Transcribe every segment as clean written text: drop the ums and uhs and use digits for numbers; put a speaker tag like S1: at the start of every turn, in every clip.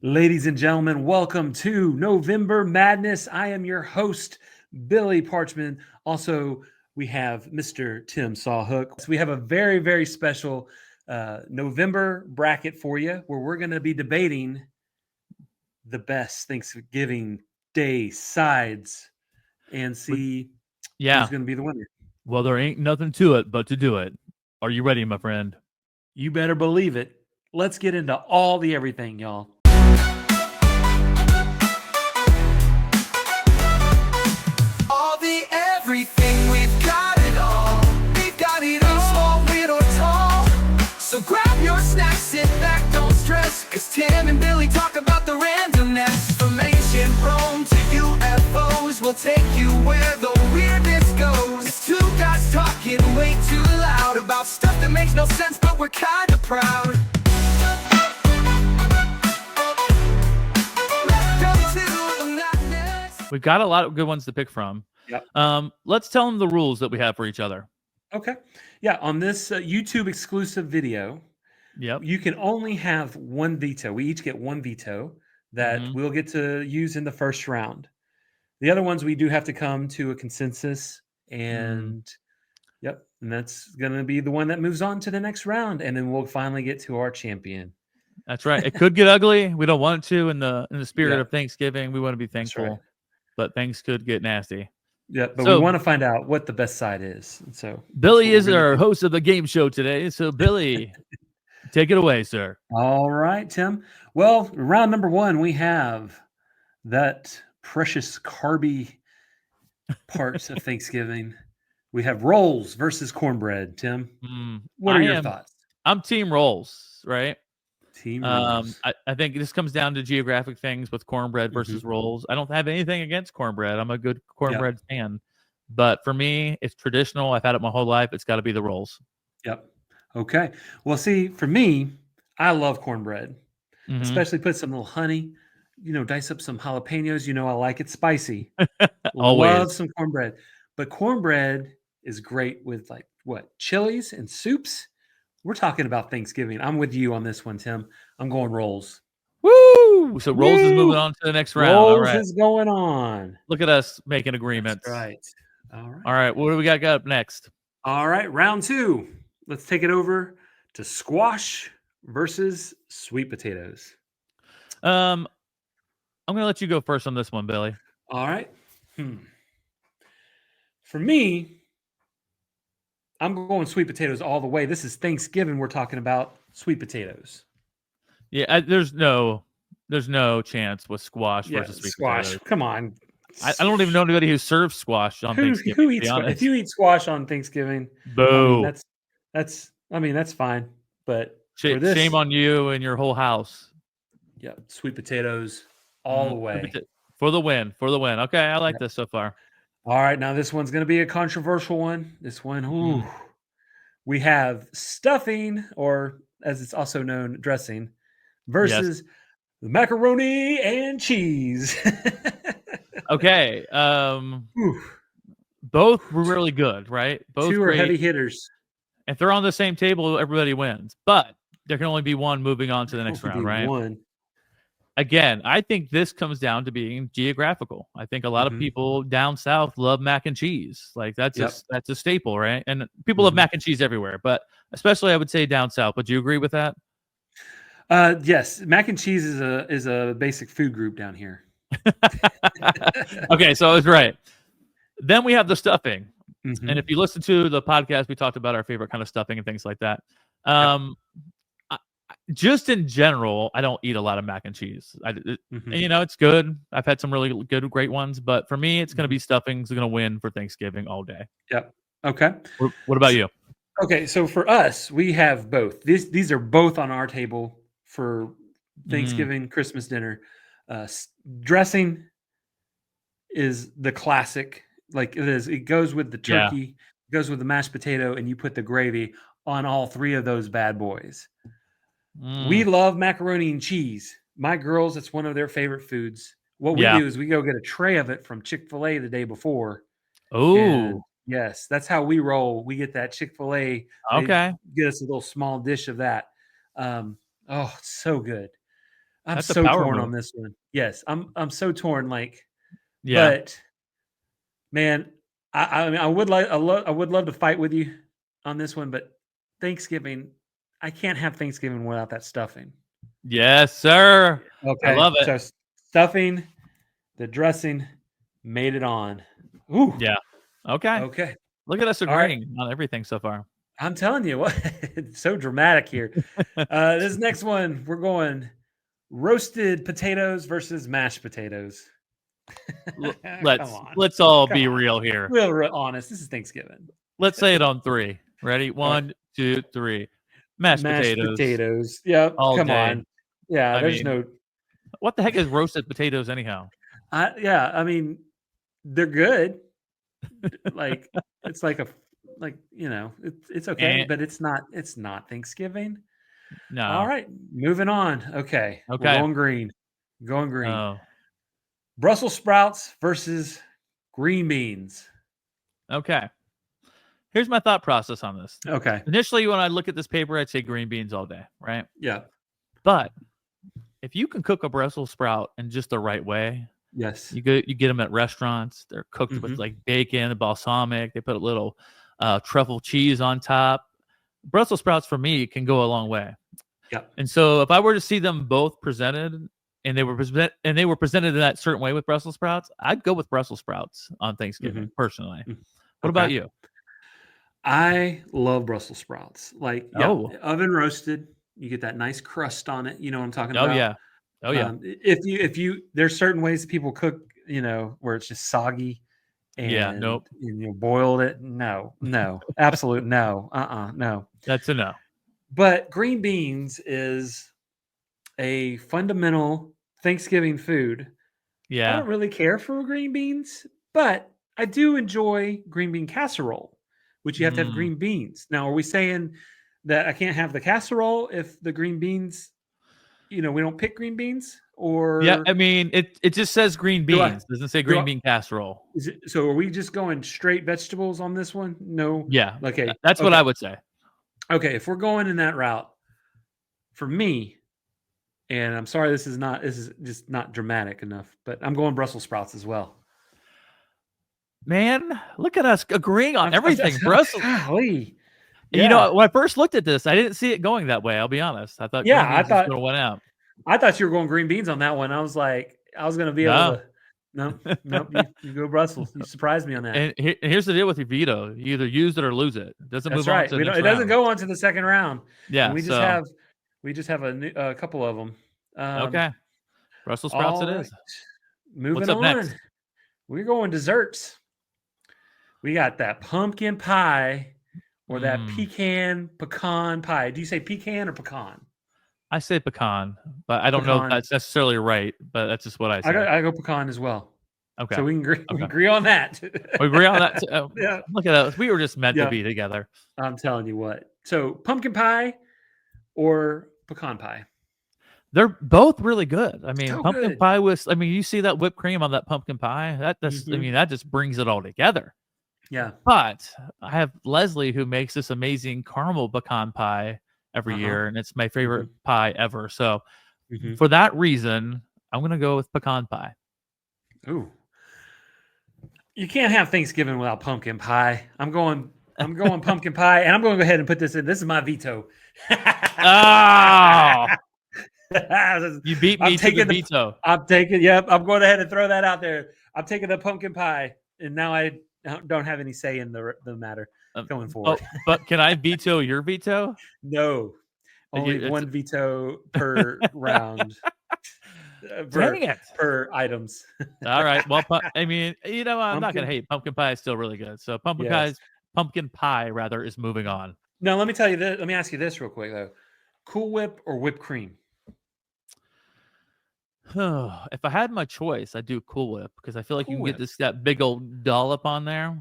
S1: Ladies and gentlemen, welcome to November Madness. I am your host, Billy Parchman. Also, we have Mr. Tim Sawhook. So we have a very, very special November bracket for you where we're going to be debating the best Thanksgiving Day sides and see
S2: Yeah.
S1: who's going to be the winner.
S2: Well, there ain't nothing to it but to do it. Are you ready, my friend?
S1: You better believe it. Let's get into all the everything, y'all.
S3: All the everything, we've got it all. We've got it all, small, weird, or tall. So grab your snacks, sit back, don't stress. Cause Tim and Billy talk about the randomness. From ancient Rome to UFOs, we'll take you where the weirdness goes. It's two guys talking way too loud about stuff that makes no sense, but we're kinda proud.
S2: We've got a lot of good ones to pick from.
S1: Yep.
S2: Let's tell them the rules that we have for each other.
S1: Okay. Yeah, on this YouTube exclusive video, you can only have one veto. We each get one veto that we'll get to use in the first round. The other ones we do have to come to a consensus, and and that's going to be the one that moves on to the next round, and then we'll finally get to our champion.
S2: That's right. It could get ugly. We don't want it to in the spirit of Thanksgiving. We want to be thankful, but things could get nasty.
S1: Yeah, but we want to find out what the best side is. So
S2: Billy is our host of the game show today. So Billy, take it away, sir.
S1: All right, Tim. Well, round number one, we have that precious carby parts of Thanksgiving. We have rolls versus cornbread. Tim, what are your thoughts?
S2: I'm team rolls, right?
S1: Team rolls.
S2: I think this comes down to geographic things with cornbread versus rolls. I don't have anything against cornbread. I'm a good cornbread fan. But for me, it's traditional. I've had it my whole life. It's got to be the rolls.
S1: Yep. Okay. Well, see, for me, I love cornbread, especially put some little honey, dice up some jalapenos. I like it spicy. Love some cornbread. But cornbread is great with chilies and soups. We're talking about Thanksgiving. I'm with you on this one, Tim. I'm going rolls.
S2: Woo! So rolls is moving on to the next round.
S1: Rolls is going on.
S2: Look at us making agreements.
S1: That's right. All right.
S2: All right. What do we got up next?
S1: All right. Round two. Let's take it over to squash versus sweet potatoes.
S2: I'm going to let you go first on this one, Billy.
S1: All right. For me, I'm going sweet potatoes all the way. This is Thanksgiving. We're talking about sweet potatoes.
S2: Yeah, there's no chance with squash versus sweet potatoes.
S1: Come on.
S2: I don't even know anybody who serves squash on Thanksgiving.
S1: Who eats if you eat squash on Thanksgiving?
S2: Boo.
S1: That's fine. But
S2: shame on you and your whole house.
S1: Yeah, sweet potatoes all the way.
S2: For the win. Okay, I like this so far.
S1: All right, now this one's going to be a controversial one. This one, we have stuffing, or as it's also known, dressing, versus macaroni and cheese.
S2: Okay. Both were really good, right? Both
S1: two are heavy hitters.
S2: If they're on the same table, everybody wins. But there can only be one moving on to the next round, right?
S1: One.
S2: Again, I think this comes down to being geographical. I think a lot of people down south love mac and cheese. Like that's a staple, right? And people love mac and cheese everywhere, but especially I would say down south. Would you agree with that?
S1: Yes, mac and cheese is a basic food group down here.
S2: Okay, so I was right. Then we have the stuffing. And if you listen to the podcast, we talked about our favorite kind of stuffing and things like that. Just in general, I don't eat a lot of mac and cheese. It's good. I've had some really good, great ones, but for me, it's going to be stuffing's going to win for Thanksgiving all day.
S1: Yep. Okay.
S2: What about you?
S1: Okay, so for us, we have both. These are both on our table for Thanksgiving, Christmas dinner. Dressing is the classic. Like it is. It goes with the turkey, it goes with the mashed potato, and you put the gravy on all three of those bad boys. We love macaroni and cheese. My girls, it's one of their favorite foods. What we do is we go get a tray of it from Chick-fil-A the day before.
S2: Oh,
S1: yes, that's how we roll. We get that Chick-fil-A.
S2: Okay.
S1: Get us a little small dish of that. It's so good. I'm
S2: That's a
S1: so
S2: power
S1: torn
S2: move.
S1: on this one. Yes, I'm so torn. Like,
S2: Yeah.
S1: but man, I mean, I would love to fight with you on this one, but Thanksgiving, I can't have Thanksgiving without that stuffing.
S2: Yes, sir. I
S1: Okay,
S2: love it.
S1: so stuffing, the dressing, made it on. Ooh,
S2: Yeah. Okay.
S1: okay,
S2: Look at us
S1: all right.
S2: agreeing on everything so far.
S1: I'm telling you what, it's so dramatic here. This next one, we're going roasted potatoes versus mashed potatoes. Come on,
S2: Let's all
S1: come
S2: be
S1: on.
S2: real here.
S1: Real honest. This is Thanksgiving.
S2: Let's say it on 3. Ready?
S1: All right.
S2: 1, 2, 3. Mashed
S1: Mashed
S2: potatoes
S1: potatoes. Yep.
S2: all
S1: Come
S2: day.
S1: on. Yeah.
S2: I
S1: There's
S2: mean,
S1: no.
S2: what the heck is roasted potatoes anyhow?
S1: Yeah. I mean, they're good. Like it's like it's okay,
S2: And
S1: but it's not. It's not Thanksgiving. All
S2: no.
S1: right. Moving on. Okay. We're
S2: Okay.
S1: going green. Going green.
S2: Oh.
S1: Brussels sprouts versus green beans.
S2: Okay. Here's my thought process on this.
S1: Okay.
S2: Initially, when I look at this paper, I'd say green beans all day, right?
S1: Yeah.
S2: But if you can cook a Brussels sprout in just the right way,
S1: Yes.
S2: you get them at restaurants. They're cooked with
S1: Mhm.
S2: like bacon, balsamic. They put a little truffle cheese on top. Brussels sprouts for me can go a long way.
S1: Yep.
S2: And so if I were to see them both presented and they were presented in that certain way with Brussels sprouts, I'd go with Brussels sprouts on Thanksgiving personally. What about you?
S1: I love Brussels sprouts. Like,
S2: Oh.
S1: oven roasted. You get that nice crust on it. You know what I'm talking
S2: Oh
S1: about?
S2: yeah. Oh yeah.
S1: If you there's certain ways people cook, where it's just soggy
S2: Yeah. Nope.
S1: and boiled it. No, absolute no. No.
S2: That's a no.
S1: But green beans is a fundamental Thanksgiving food. I
S2: Yeah.
S1: don't really care for green beans, but I do enjoy green bean casserole, which you have to have green beans. Now, are we saying that I can't have the casserole if the green beans, we don't pick green beans? Or
S2: Yeah, I mean, it just says green
S1: Do I-
S2: beans. Doesn't say
S1: do
S2: green
S1: I-
S2: bean casserole.
S1: so are we just going straight vegetables on this one? No.
S2: Yeah.
S1: Okay.
S2: That's what I would say.
S1: Okay, if we're going in that route, for me, and I'm sorry this is just not dramatic enough, but I'm going Brussels sprouts as well.
S2: Man, look at us agreeing on everything. Brussels.
S1: Golly.
S2: Yeah. When I first looked at this, I didn't see it going that way. I'll be honest. I thought green beans was going to win out.
S1: I thought you were going green beans on that one. I was like, I was going to be able to. No, you go Brussels. You surprised me on that.
S2: And here's the deal with your veto: you either use it or lose it. It doesn't move on to the next
S1: It doesn't
S2: round.
S1: go on to the second round.
S2: Yeah,
S1: and we just have a couple of them.
S2: Okay, Brussels sprouts it is.
S1: Moving
S2: What's up
S1: on.
S2: next?
S1: We're going desserts. We got that pumpkin pie or that pecan pie. Do you say pecan or pecan?
S2: I say pecan, but I don't know if that's necessarily right. But that's just what I say.
S1: I go pecan as well.
S2: Okay,
S1: so we can agree on that.
S2: We agree on that. Too.
S1: Yeah.
S2: Look at us. We were just meant to be together.
S1: I'm telling you what. So pumpkin pie or pecan pie?
S2: They're both really good. I mean,
S1: So
S2: pumpkin
S1: good.
S2: pie was. I mean, you see that whipped cream on that pumpkin pie. I mean, that just brings it all together.
S1: Yeah.
S2: But I have Leslie who makes this amazing caramel pecan pie every year, and it's my favorite pie ever. So for that reason, I'm going to go with pecan pie.
S1: Ooh. You can't have Thanksgiving without pumpkin pie. I'm going pumpkin pie, and I'm going to go ahead and put this in. This is my veto.
S2: Oh, you beat me to the veto.
S1: I'm taking. Yep, I'm going ahead and throw that out there. I'm taking the pumpkin pie, and now I don't have any say in the matter going forward.
S2: But can I veto your veto?
S1: No, only one veto per round. Per items.
S2: All right. Well, I mean, I'm not going to hate. Pumpkin pie is still really good. So pumpkin pie rather is moving on.
S1: Now, let me tell you this. Let me ask you this real quick though: Cool Whip or whipped cream?
S2: If I had my choice, I'd do Cool Whip because I feel like you can get that big old dollop on there.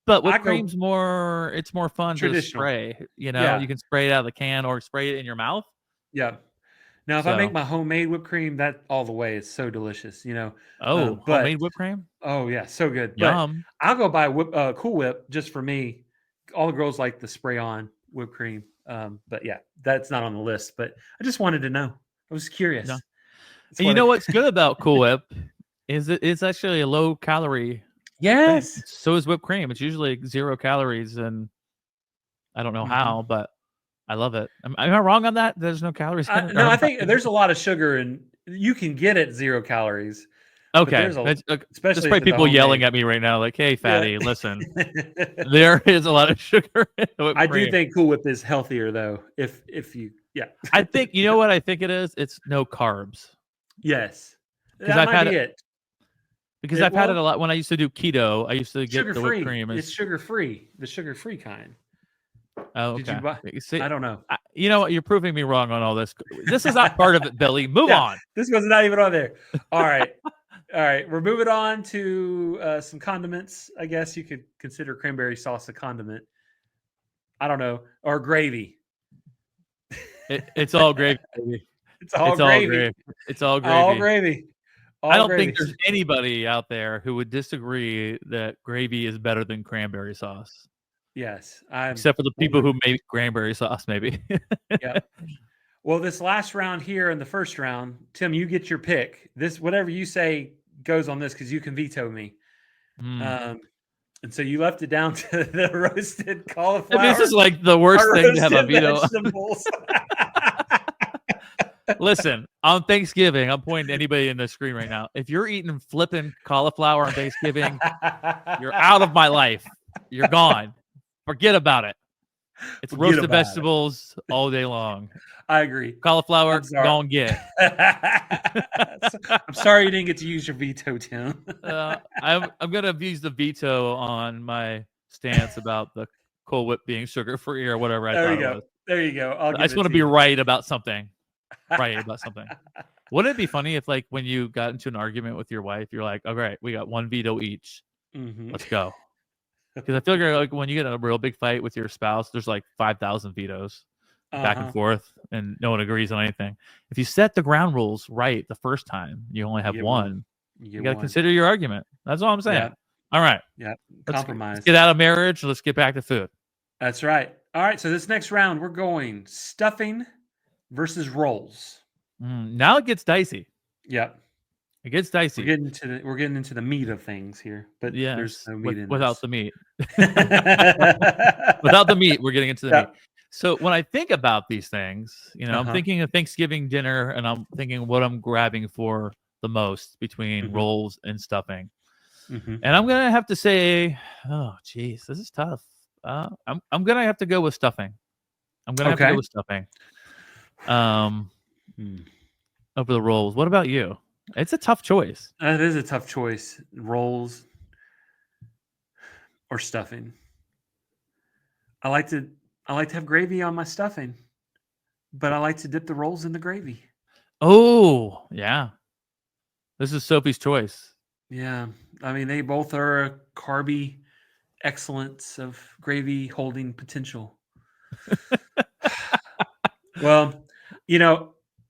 S2: But whipped cream's more. It's more fun to spray. You can spray it out of the can or spray it in your mouth.
S1: Yeah. Now, if I make my homemade whipped cream, that all the way is so delicious,
S2: homemade whipped cream?
S1: Oh, yeah, so good.
S2: Yum.
S1: But I'll go buy Cool Whip just for me. All the girls like the spray-on whipped cream. But yeah, that's not on the list. But I just wanted to know. I was curious.
S2: No. And you know what's good about Cool Whip is it's actually a low calorie.
S1: Yes.
S2: Thing. So is whipped cream. It's usually 0 calories, and I don't know how, but I love it. Am I wrong on that? There's no calories in it?
S1: No, I think there's a lot of sugar, and you can get it 0 calories.
S2: Okay,
S1: there's
S2: especially
S1: there's
S2: probably people yelling at me right now, like, "Hey, fatty, listen, there is a lot of sugar."
S1: I do think Cool Whip is healthier, though. If you,
S2: I think you know what I think it is. It's no carbs.
S1: Yes,
S2: because
S1: I've had it.
S2: Because I've had it a lot when I used to do keto. I used to get the whipped cream.
S1: It's sugar-free, the sugar-free kind.
S2: Oh, okay.
S1: Did you buy? I don't know.
S2: You know what? You're proving me wrong on all this. This is not part of it, Billy. Move on.
S1: This was not even on there. All right. All right. We're moving on to some condiments. I guess you could consider cranberry sauce a condiment. I don't know. Or gravy.
S2: It's all gravy.
S1: It's all gravy.
S2: It's all gravy.
S1: All gravy.
S2: I don't think there's anybody out there who would disagree that gravy is better than cranberry sauce.
S1: Yes.
S2: Except for the people who make cranberry sauce, maybe.
S1: Yeah. Well, this last round here in the first round, Tim, you get your pick. This, whatever you say goes on this because you can veto me. And so you left it down to the roasted cauliflower.
S2: This is like the worst thing to have a veto. Listen, on Thanksgiving, I'm pointing to anybody in the screen right now. If you're eating flipping cauliflower on Thanksgiving, you're out of my life. You're gone. Forget about it. It's roasted vegetables all day long.
S1: I agree.
S2: Cauliflower, don't get.
S1: I'm sorry you didn't get to use your veto, Tim.
S2: I'm gonna use the veto on my stance about the Cool Whip being sugar-free or whatever.
S1: There you go.
S2: I just want to be right about something. Wouldn't it be funny if, like, when you got into an argument with your wife, you're like, "All right, we got one veto each. Let's go." Because I feel like when you get in a real big fight with your spouse, there's like 5,000 vetoes back and forth, and no one agrees on anything. If you set the ground rules right the first time, you only have one. You got to consider your argument. That's all I'm saying.
S1: Yeah.
S2: All right.
S1: Yeah. Compromise.
S2: Let's get out of marriage. Let's get back to food.
S1: That's right. All right. So this next round, we're going stuffing versus rolls.
S2: Now it gets dicey.
S1: Yep.
S2: It gets dicey.
S1: We're getting into the meat of things here, but there's no meat
S2: without the meat. Without the meat, we're getting into the meat. So when I think about these things, I'm thinking of Thanksgiving dinner, and I'm thinking what I'm grabbing for the most between rolls and stuffing. And I'm gonna have to say, oh geez, this is tough. I'm gonna have to go with stuffing. Over the rolls. What about you? It's a tough choice.
S1: It is a tough choice. Rolls or stuffing. I like to have gravy on my stuffing, but I like to dip the rolls in the gravy.
S2: Oh, yeah. This is Sophie's choice.
S1: Yeah. I mean, they both are a carby excellence of gravy holding potential. Well,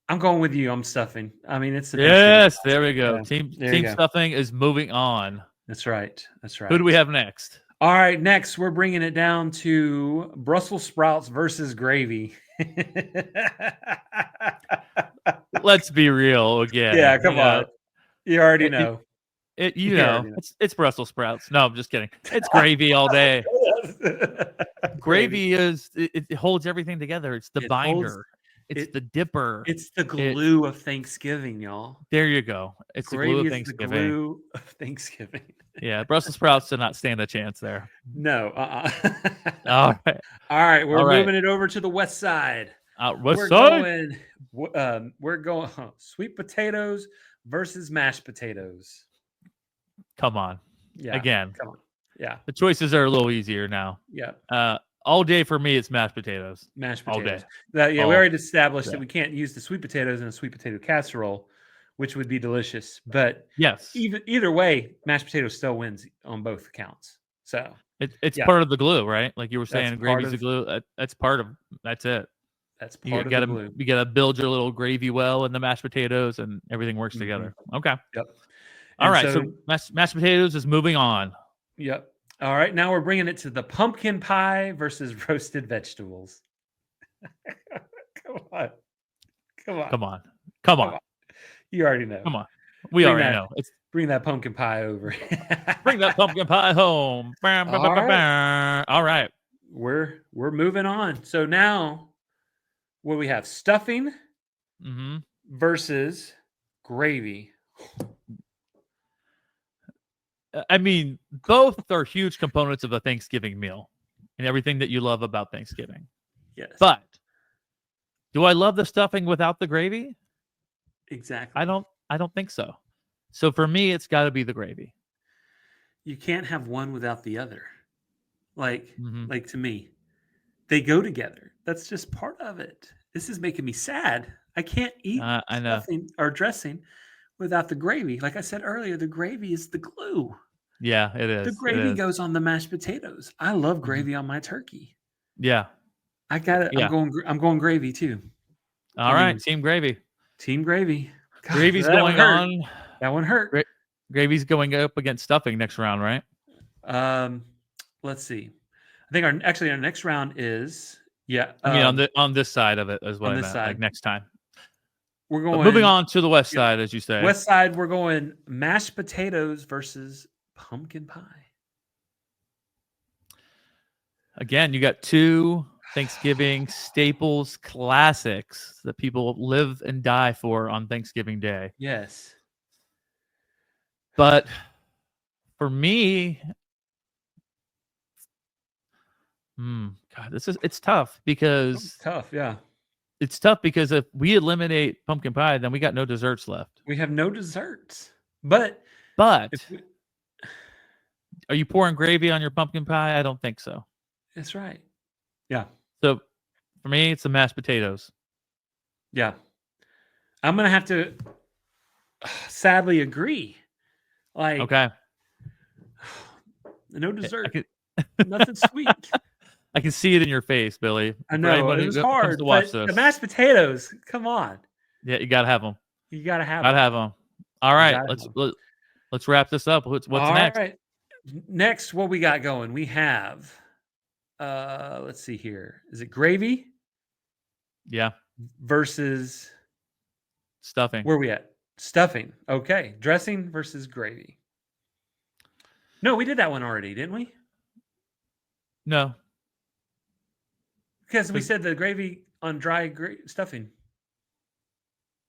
S1: I'm going with you. I'm stuffing. I mean, it's the
S2: yes. There we go.
S1: Yeah.
S2: Team stuffing is moving on.
S1: That's right.
S2: Who do we have next?
S1: All right, next we're bringing it down to Brussels sprouts versus gravy.
S2: Let's be real again.
S1: Yeah, come on. You already know.
S2: It's Brussels sprouts. No, I'm just kidding. It's gravy all day. Gravy it holds everything together. It's the binder. It's the dipper.
S1: It's the glue of Thanksgiving, y'all.
S2: There you go. It's
S1: gravy,
S2: the glue of Thanksgiving.
S1: The glue of Thanksgiving.
S2: Yeah, Brussels sprouts did not stand a chance there.
S1: No.
S2: All right.
S1: We're moving it over to the west side.
S2: West side.
S1: We're going sweet potatoes versus mashed potatoes.
S2: Come on.
S1: Yeah.
S2: Again.
S1: Come on. Yeah.
S2: The choices are a little easier now.
S1: Yeah.
S2: All day for me, it's mashed potatoes.
S1: Mashed potatoes.
S2: All day.
S1: We already established that we can't use the sweet potatoes in a sweet potato casserole, which would be delicious. But
S2: yes,
S1: either way, mashed potatoes still wins on both accounts. So
S2: it's part of the glue, right? Like you were saying, gravy's the glue. That's part of. That's it.
S1: That's part of the glue.
S2: You gotta build your little gravy well in the mashed potatoes, and everything works together. Okay.
S1: Yep.
S2: All right. So mashed potatoes is moving on.
S1: Yep. All right, now we're bringing it to the pumpkin pie versus roasted vegetables. Come on.
S2: Come on.
S1: You already know.
S2: Come on. We already know.
S1: Bring that pumpkin pie over.
S2: Bring that pumpkin pie home. All right.
S1: We're moving on. So now what we have? Stuffing versus gravy.
S2: I mean, both are huge components of a Thanksgiving meal and everything that you love about Thanksgiving.
S1: Yes.
S2: But do I love the stuffing without the gravy?
S1: Exactly.
S2: I don't think so. So for me, it's got to be the gravy.
S1: You can't have one without the other. Like to me, they go together. That's just part of it. This is making me sad. I can't eat stuffing or dressing without the gravy. Like I said earlier, the gravy is the glue.
S2: Yeah, it is.
S1: The gravy goes on the mashed potatoes. I love gravy on my turkey.
S2: Yeah.
S1: I got it. Yeah. I'm going gravy too.
S2: All right, team gravy.
S1: Team gravy.
S2: God, gravy's going on.
S1: That one hurt.
S2: Gravy's going up against stuffing next round, right?
S1: Let's see. I think our next round is
S2: I mean on this side of it as well. On this side, like next time.
S1: We're going
S2: moving on to the west side, as you say.
S1: West side, we're going mashed potatoes versus pumpkin pie.
S2: Again, you got two Thanksgiving staples, classics that people live and die for on Thanksgiving Day.
S1: Yes.
S2: But for me, God, it's tough because it's tough because if we eliminate pumpkin pie, then we got no desserts left.
S1: We have no desserts. But
S2: are you pouring gravy on your pumpkin pie? I don't think so.
S1: That's right. Yeah.
S2: So for me, it's the mashed potatoes.
S1: Yeah. I'm going to have to sadly agree. Like,
S2: okay.
S1: No dessert. Nothing sweet.
S2: I can see it in your face, Billy.
S1: I know. It was hard. To watch the mashed potatoes, come on.
S2: Yeah, you got to have them.
S1: You got to have
S2: them. Gotta have them. All right. Let's wrap this up. What's next?
S1: All right. Next, what we got going? We have... let's see here. Is it gravy?
S2: Yeah.
S1: Versus
S2: stuffing.
S1: Where are we at? Stuffing. Okay. Dressing versus gravy. No, we did that one already, didn't we?
S2: No.
S1: Because we said the gravy on dry stuffing.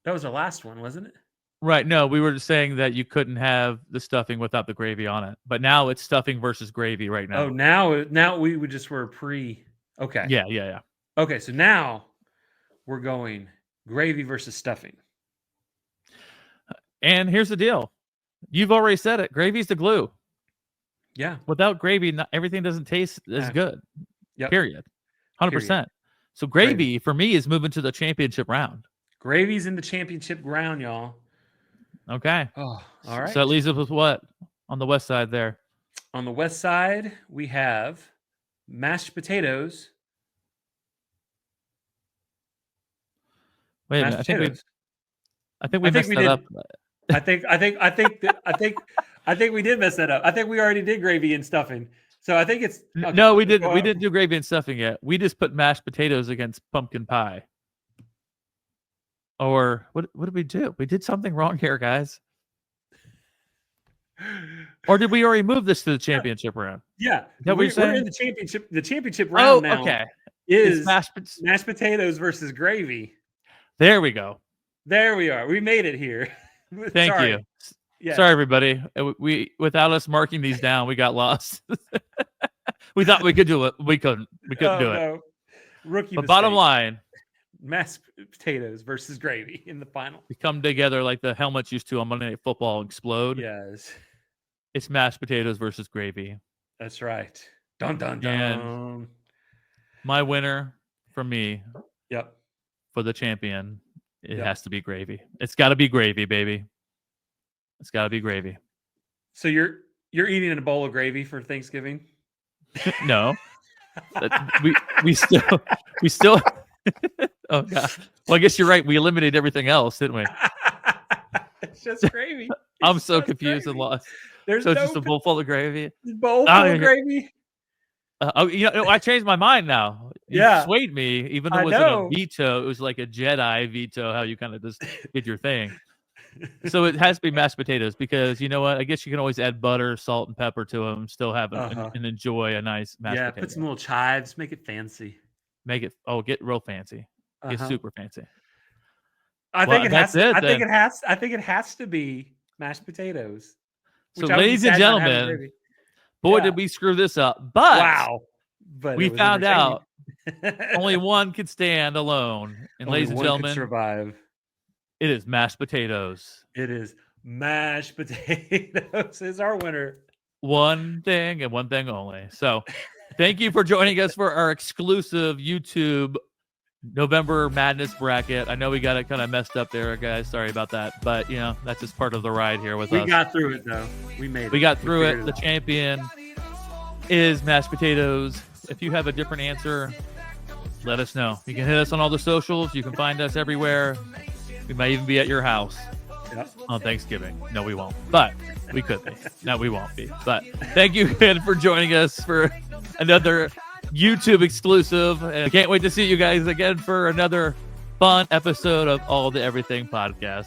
S1: That was our last one, wasn't it?
S2: Right. No, we were just saying that you couldn't have the stuffing without the gravy on it. But now it's stuffing versus gravy right now.
S1: Oh, now we were pre. Okay.
S2: Yeah.
S1: Okay, so now we're going gravy versus stuffing.
S2: And here's the deal. You've already said it. Gravy's the glue.
S1: Yeah.
S2: Without gravy, everything doesn't taste as good.
S1: Yep.
S2: Period. 100%. So gravy for me is moving to the championship round.
S1: Gravy's in the championship round, y'all.
S2: Okay.
S1: Oh, all right.
S2: So that leaves us with what on the west side there?
S1: On the west side, we have mashed potatoes.
S2: Wait a minute. I think we messed that up.
S1: I think we did mess that up. I think we already did gravy and stuffing. So I think it's
S2: okay. No, we didn't. We didn't do gravy and stuffing yet. We just put mashed potatoes against pumpkin pie. Or what did we do? We did something wrong here, guys. Or did we already move this to the championship round?
S1: Yeah.
S2: We're
S1: in the championship. The championship round now is mashed potatoes versus gravy.
S2: There we go.
S1: There we are. We made it here.
S2: Thank you. Yeah. Sorry, everybody. We without us marking these down, we got lost. We thought we could do it. We couldn't. We couldn't do it.
S1: Rookie
S2: but mistake. Bottom line,
S1: mashed potatoes versus gravy in the final.
S2: We come together like the helmets used to on Monday Night Football explode.
S1: Yes.
S2: It's mashed potatoes versus gravy.
S1: That's right. Dun, dun, dun.
S2: And my winner for me.
S1: Yep.
S2: For the champion, it has to be gravy. It's got to be gravy, baby. It's got to be gravy.
S1: So you're eating a bowl of gravy for Thanksgiving?
S2: No. we still Oh god. Well, I guess you're right. We eliminated everything else, didn't we?
S1: It's just gravy.
S2: I'm so confused and lost.
S1: There's
S2: so it's just a bowl full of gravy.
S1: Bowl full of gravy.
S2: I changed my mind now. You swayed me, even though it wasn't a veto. It was like a Jedi veto, how you kind of just did your thing. So it has to be mashed potatoes because you know what? I guess you can always add butter, salt, and pepper to them, still have and enjoy a nice mashed potato.
S1: Put some little chives, make it fancy.
S2: Get real fancy. Get super fancy.
S1: I think it has to be mashed potatoes.
S2: So, ladies and gentlemen, boy, did we screw this up! But we found out only one could stand alone, and ladies and gentlemen,
S1: survive.
S2: It is mashed potatoes.
S1: It is mashed potatoes is our winner.
S2: One thing and one thing only. So, thank you for joining us for our exclusive YouTube November Madness bracket. I know we got it kind of messed up there, guys. Sorry about that. But, that's just part of the ride here with us.
S1: We got through it, though. We made it.
S2: We got through it. The champion is mashed potatoes. If you have a different answer, let us know. You can hit us on all the socials. You can find us everywhere. We might even be at your house on Thanksgiving. No, we won't. But we could be. No, we won't be. But thank you again for joining us for another YouTube exclusive. And I can't wait to see you guys again for another fun episode of All the Everything podcast.